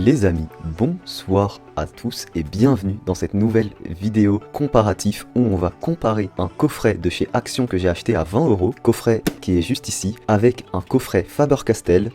Les amis, bonsoir à tous et bienvenue dans cette nouvelle vidéo comparatif où on va comparer un coffret de chez Action que j'ai acheté à 20€, coffret qui est juste ici, avec un coffret Faber-Castell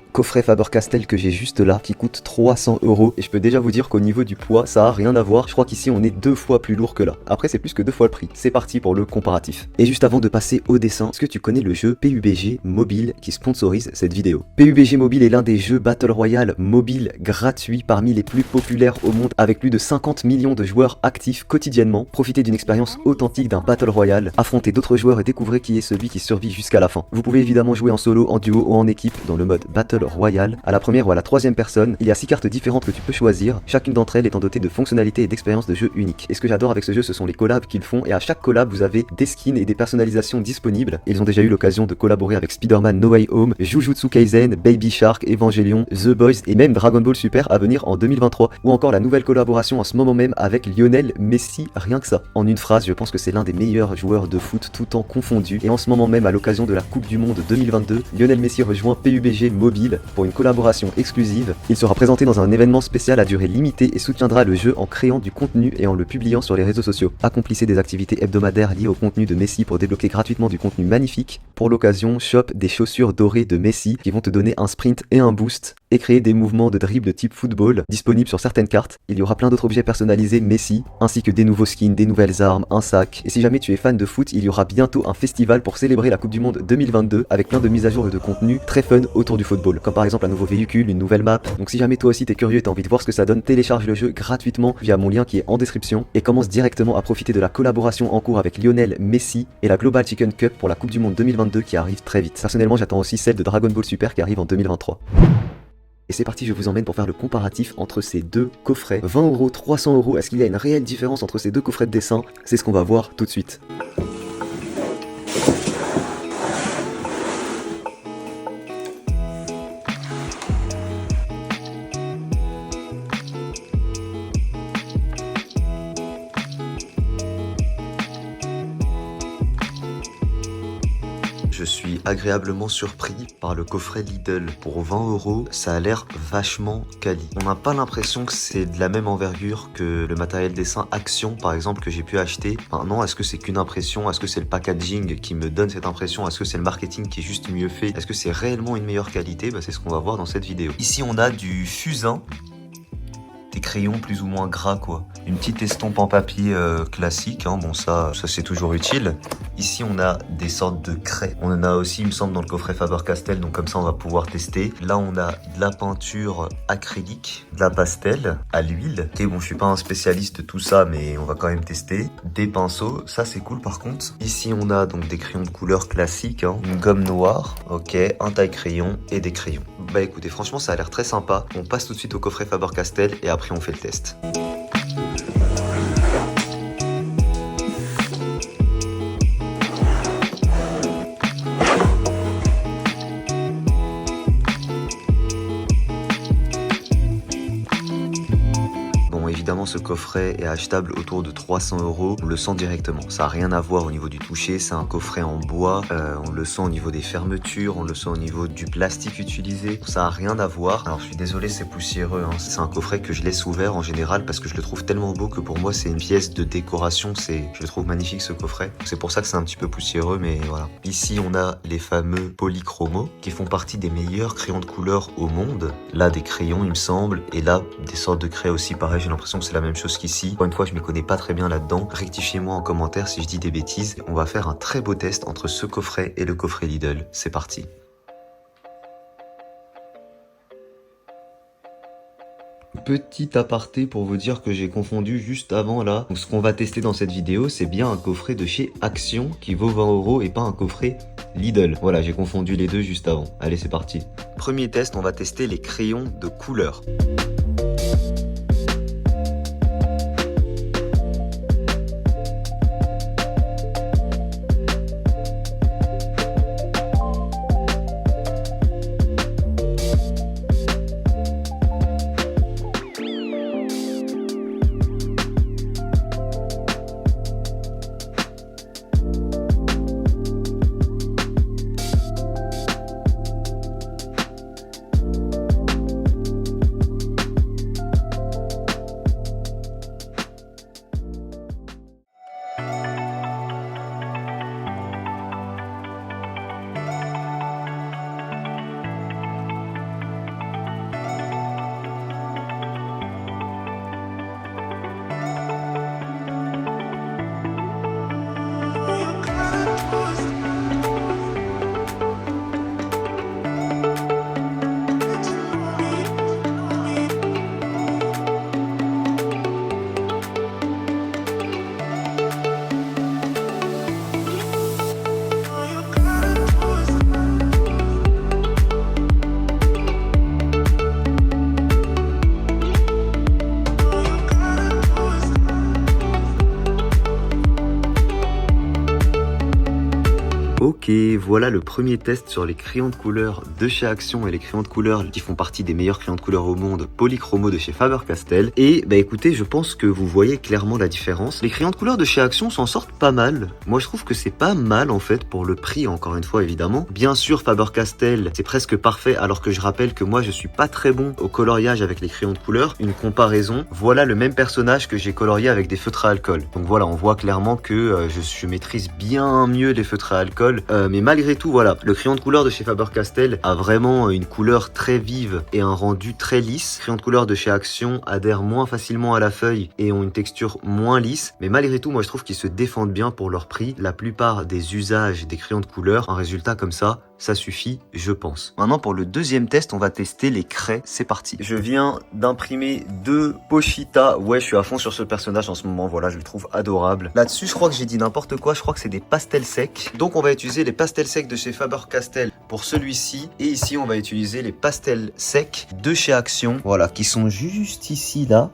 que j'ai juste là qui coûte 300€ et je peux déjà vous dire qu'au niveau du poids ça a rien à voir, je crois qu'ici on est 2 fois plus lourd que là. Après c'est plus que 2 fois le prix, c'est parti pour le comparatif. Et juste avant de passer au dessin, est-ce que tu connais le jeu PUBG Mobile qui sponsorise cette vidéo? PUBG Mobile est l'un des jeux Battle Royale mobile gratuits parmi les plus populaires au monde avec plus de 50 millions de joueurs actifs quotidiennement. Profitez d'une expérience authentique d'un Battle Royale, affrontez d'autres joueurs et découvrez qui est celui qui survit jusqu'à la fin. Vous pouvez évidemment jouer en solo, en duo ou en équipe dans le mode Battle Royale. À la première ou à la troisième personne, il y a 6 cartes différentes que tu peux choisir, chacune d'entre elles étant dotée de fonctionnalités et d'expériences de jeu uniques. Et ce que j'adore avec ce jeu, ce sont les collabs qu'ils font et à chaque collab vous avez des skins et des personnalisations disponibles. Ils ont déjà eu l'occasion de collaborer avec Spider-Man No Way Home, Jujutsu Kaisen, Baby Shark, Evangelion, The Boys et même Dragon Ball Super à venir en 2023, ou encore la nouvelle collaboration en ce moment même avec Lionel Messi, rien que ça. En une phrase, je pense que c'est l'un des meilleurs joueurs de foot tout temps confondu, et en ce moment même à l'occasion de la Coupe du Monde 2022, Lionel Messi rejoint PUBG Mobile pour une collaboration exclusive. Il sera présenté dans un événement spécial à durée limitée et soutiendra le jeu en créant du contenu et en le publiant sur les réseaux sociaux. Accomplissez des activités hebdomadaires liées au contenu de Messi pour débloquer gratuitement du contenu magnifique. Pour l'occasion, shop des chaussures dorées de Messi qui vont te donner un sprint et un boost, et créer des mouvements de dribble de type football disponibles sur certaines cartes. Il y aura plein d'autres objets personnalisés Messi, ainsi que des nouveaux skins, des nouvelles armes, un sac. Et si jamais tu es fan de foot, il y aura bientôt un festival pour célébrer la Coupe du Monde 2022 avec plein de mises à jour et de contenu très fun autour du football, comme par exemple un nouveau véhicule, une nouvelle map. Donc si jamais toi aussi t'es curieux et t'as envie de voir ce que ça donne, télécharge le jeu gratuitement via mon lien qui est en description et commence directement à profiter de la collaboration en cours avec Lionel Messi et la Global Chicken Cup pour la Coupe du Monde 2022 qui arrive très vite. Personnellement j'attends aussi celle de Dragon Ball Super qui arrive en 2023. Et c'est parti, je vous emmène pour faire le comparatif entre ces deux coffrets. 20€, 300€, est-ce qu'il y a une réelle différence entre ces deux coffrets de dessin? C'est ce qu'on va voir tout de suite. Je suis agréablement surpris par le coffret Lidl. Pour 20€, ça a l'air vachement quali. On n'a pas l'impression que c'est de la même envergure que le matériel dessin Action, par exemple, que j'ai pu acheter. Maintenant, est-ce que c'est qu'une impression? Est-ce que c'est le packaging qui me donne cette impression? Est-ce que c'est le marketing qui est juste mieux fait? Est-ce que c'est réellement une meilleure qualité? C'est ce qu'on va voir dans cette vidéo. Ici, on a du fusain. Des crayons plus ou moins gras quoi. Une petite estompe en papier classique, hein. Bon ça c'est toujours utile. Ici on a des sortes de craies. On en a aussi il me semble dans le coffret Faber-Castell, donc comme ça on va pouvoir tester. Là on a de la peinture acrylique, de la pastel à l'huile. Ok bon je suis pas un spécialiste de tout ça mais on va quand même tester. Des pinceaux, ça c'est cool par contre. Ici on a donc des crayons de couleur classique, hein. Une gomme noire, ok, un taille-crayon et des crayons. Bah écoutez franchement ça a l'air très sympa. On passe tout de suite au coffret Faber-Castell et après on fait le test. Évidemment ce coffret est achetable autour de 300€, on le sent directement, ça n'a rien à voir au niveau du toucher, c'est un coffret en bois, on le sent au niveau des fermetures, on le sent au niveau du plastique utilisé, ça n'a rien à voir. Alors je suis désolé c'est poussiéreux, hein. C'est un coffret que je laisse ouvert en général parce que je le trouve tellement beau que pour moi c'est une pièce de décoration, je le trouve magnifique ce coffret, c'est pour ça que c'est un petit peu poussiéreux mais voilà. Ici on a les fameux polychromos qui font partie des meilleurs crayons de couleur au monde, là des crayons il me semble, et là des sortes de craies aussi pareil, j'ai l'impression que c'est la même chose qu'ici. Encore une fois, je m'y connais pas très bien là-dedans. Rectifiez-moi en commentaire si je dis des bêtises. On va faire un très beau test entre ce coffret et le coffret Lidl. C'est parti. Petit aparté pour vous dire que j'ai confondu juste avant là. Donc ce qu'on va tester dans cette vidéo, c'est bien un coffret de chez Action qui vaut 20€ et pas un coffret Lidl. Voilà, j'ai confondu les deux juste avant. Allez, c'est parti. Premier test, on va tester les crayons de couleur. Ok, voilà le premier test sur les crayons de couleur de chez Action et les crayons de couleur qui font partie des meilleurs crayons de couleur au monde, Polychromo de chez Faber-Castell. Et bah écoutez, je pense que vous voyez clairement la différence. Les crayons de couleur de chez Action s'en sortent pas mal. Moi je trouve que c'est pas mal en fait pour le prix, encore une fois évidemment. Bien sûr Faber-Castell c'est presque parfait, alors que je rappelle que moi je suis pas très bon au coloriage avec les crayons de couleur. Une comparaison, voilà le même personnage que j'ai colorié avec des feutres à alcool. Donc voilà, on voit clairement que je maîtrise bien mieux les feutres à alcool. Mais malgré tout, voilà, le crayon de couleur de chez Faber-Castell a vraiment une couleur très vive et un rendu très lisse. Les crayons de couleur de chez Action adhèrent moins facilement à la feuille et ont une texture moins lisse. Mais malgré tout, moi je trouve qu'ils se défendent bien pour leur prix. La plupart des usages des crayons de couleur, un résultat comme ça suffit, je pense. Maintenant, pour le deuxième test, on va tester les craies. C'est parti. Je viens d'imprimer 2 Pochita. Ouais, je suis à fond sur ce personnage en ce moment. Voilà, je le trouve adorable. Là-dessus, je crois que j'ai dit n'importe quoi. Je crois que c'est des pastels secs. Donc, on va utiliser les pastels secs de chez Faber-Castell pour celui-ci. Et ici, on va utiliser les pastels secs de chez Action. Voilà, qui sont juste ici, là.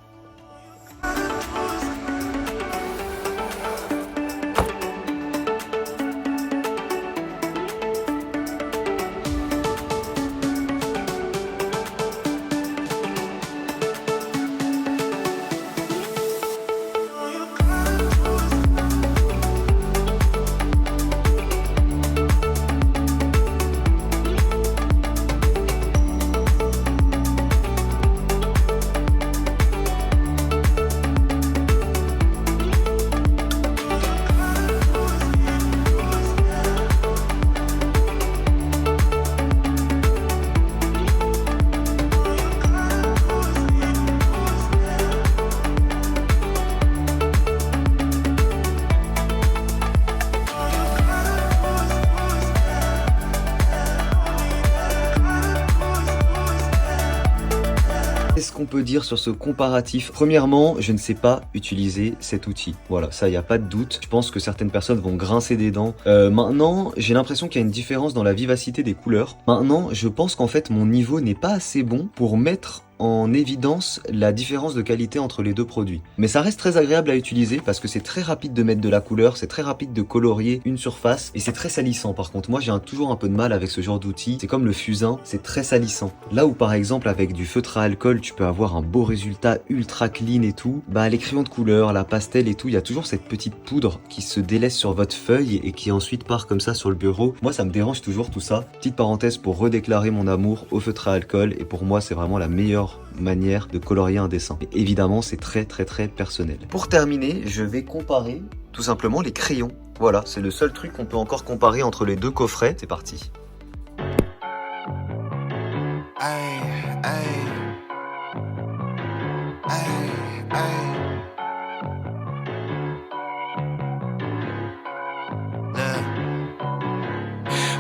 Qu'est-ce qu'on peut dire sur ce comparatif? Premièrement, je ne sais pas utiliser cet outil. Voilà, ça, il n'y a pas de doute. Je pense que certaines personnes vont grincer des dents. Maintenant, j'ai l'impression qu'il y a une différence dans la vivacité des couleurs. Maintenant, je pense qu'en fait, mon niveau n'est pas assez bon pour mettre en évidence la différence de qualité entre les deux produits. Mais ça reste très agréable à utiliser parce que c'est très rapide de mettre de la couleur, c'est très rapide de colorier une surface et c'est très salissant. Par contre, moi j'ai toujours un peu de mal avec ce genre d'outil. C'est comme le fusain, c'est très salissant. Là où par exemple avec du feutre à alcool, tu peux avoir un beau résultat ultra clean et tout, bah les crayons de couleur, la pastel et tout, il y a toujours cette petite poudre qui se délaisse sur votre feuille et qui ensuite part comme ça sur le bureau. Moi ça me dérange toujours tout ça. Petite parenthèse pour redéclarer mon amour au feutre à alcool et pour moi c'est vraiment la meilleure manière de colorier un dessin. Et évidemment, c'est très personnel. Pour terminer, je vais comparer tout simplement les crayons. Voilà, c'est le seul truc qu'on peut encore comparer entre les deux coffrets. C'est parti.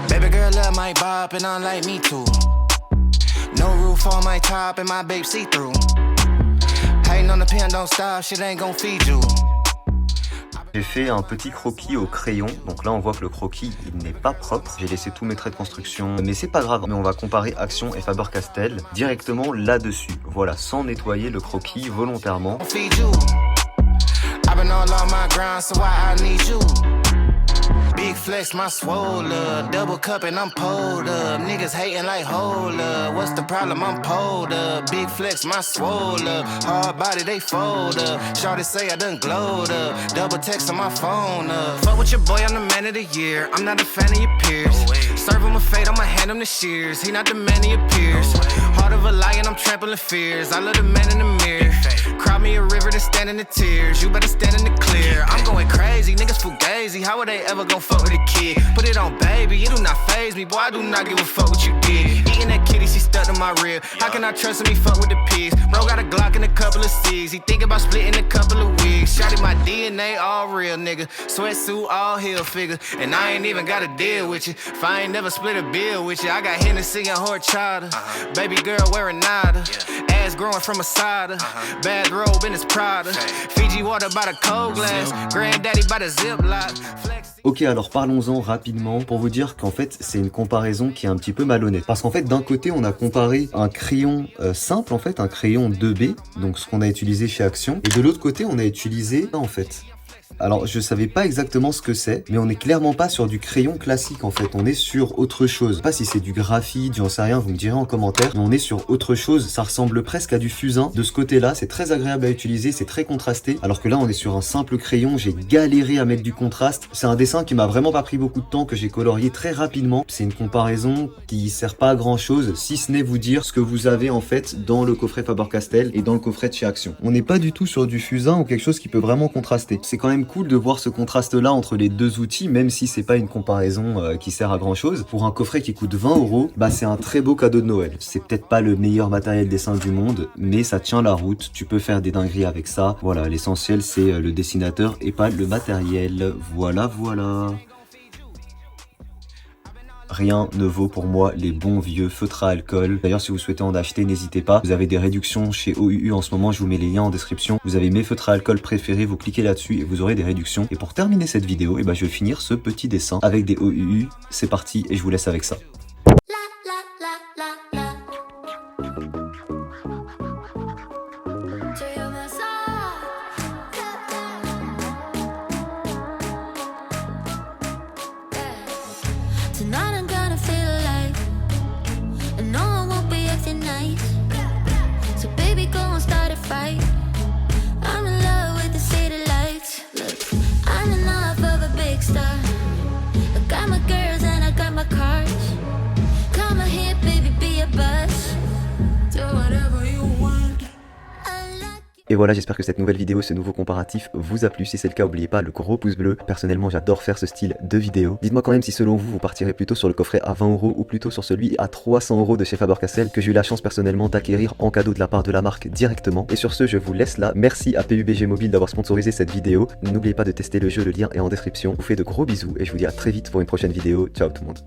Baby girl love my bop and I like me too. No roof on my top and my babe see-through. Hating on the pen, don't stop, shit ain't gon' feed you. J'ai fait un petit croquis au crayon, donc là on voit que le croquis il n'est pas propre. J'ai laissé tous mes traits de construction, mais c'est pas grave. Mais on va comparer Action et Faber-Castell directement là-dessus. Voilà, sans nettoyer le croquis volontairement. Big flex, my swole up. Double cup and I'm pulled up. Niggas hating like hold up. What's the problem? I'm pulled up. Big flex, my swole up. Hard body, they fold up. Shorty say I done glowed up. Double text on my phone up. Fuck with your boy, I'm the man of the year. I'm not a fan of your peers. Serve him with fate, I'ma hand him the shears. He not the man of your peers. Heart of a lion, I'm trampling fears. I love the man in the mirror. Cry me a river to stand in the tears. You better stand in the clear. I'm going crazy, niggas fugazi. How are they ever gon' fuck with a kid? Put it on baby, it do not faze me. Boy, I do not give a fuck what you did. Eating that kitty, she stuck to my rib. How can I trust him? He fuck with the pigs. Bro got a Glock and a couple of C's. He think about splitting a couple of wigs. Shotty my DNA all real, nigga. Sweatsuit all heel figure. And I ain't even got a deal with you. If I ain't never split a bill with you, I got Hennessy and horchata. Baby girl wearing nada. Ass growing from a cider. Bad robe in his Prada. Fiji water by the cold glass. Granddaddy by the Ziploc. Ok, alors parlons-en rapidement pour vous dire qu'en fait c'est une comparaison qui est un petit peu malhonnête. Parce qu'en fait d'un côté on a comparé un crayon simple en fait, un crayon 2B, donc ce qu'on a utilisé chez Action, et de l'autre côté on a utilisé en fait Alors je savais pas exactement ce que c'est, mais on est clairement pas sur du crayon classique en fait, on est sur autre chose. Je sais pas si c'est du graphite, j'en sais rien, vous me direz en commentaire, mais on est sur autre chose, ça ressemble presque à du fusain. De ce côté-là, c'est très agréable à utiliser, c'est très contrasté, alors que là on est sur un simple crayon, j'ai galéré à mettre du contraste. C'est un dessin qui m'a vraiment pas pris beaucoup de temps, que j'ai colorié très rapidement. C'est une comparaison qui sert pas à grand chose, si ce n'est vous dire ce que vous avez en fait dans le coffret Faber-Castell et dans le coffret de chez Action. On n'est pas du tout sur du fusain ou quelque chose qui peut vraiment contraster. C'est quand même cool de voir ce contraste là entre les deux outils, même si c'est pas une comparaison qui sert à grand chose. Pour un coffret qui coûte 20 €, bah c'est un très beau cadeau de Noël. C'est peut-être pas le meilleur matériel dessin du monde, mais ça tient la route, tu peux faire des dingueries avec ça. Voilà, l'essentiel c'est le dessinateur et pas le matériel. Voilà. Rien ne vaut pour moi les bons vieux feutres à alcool. D'ailleurs, si vous souhaitez en acheter, n'hésitez pas. Vous avez des réductions chez OUU en ce moment, je vous mets les liens en description. Vous avez mes feutres à alcool préférés, vous cliquez là-dessus et vous aurez des réductions. Et pour terminer cette vidéo, je vais finir ce petit dessin avec des OUU. C'est parti et je vous laisse avec ça. Tonight I'm gonna feel alive, and no one won't be acting nice. So baby, go and start a fight. I'm in love with the city lights. Look, I'm enough of a big star. I got my girls and I got my cars. Come on here, baby, be a buzz. Do whatever you want. Et voilà, j'espère que cette nouvelle vidéo, ce nouveau comparatif vous a plu. Si c'est le cas, n'oubliez pas le gros pouce bleu. Personnellement, j'adore faire ce style de vidéo. Dites-moi quand même si selon vous, vous partirez plutôt sur le coffret à 20 € ou plutôt sur celui à 300 € de chez Faber-Castell que j'ai eu la chance personnellement d'acquérir en cadeau de la part de la marque directement. Et sur ce, je vous laisse là. Merci à PUBG Mobile d'avoir sponsorisé cette vidéo. N'oubliez pas de tester le jeu, le lien est en description. Je vous fais de gros bisous et je vous dis à très vite pour une prochaine vidéo. Ciao tout le monde.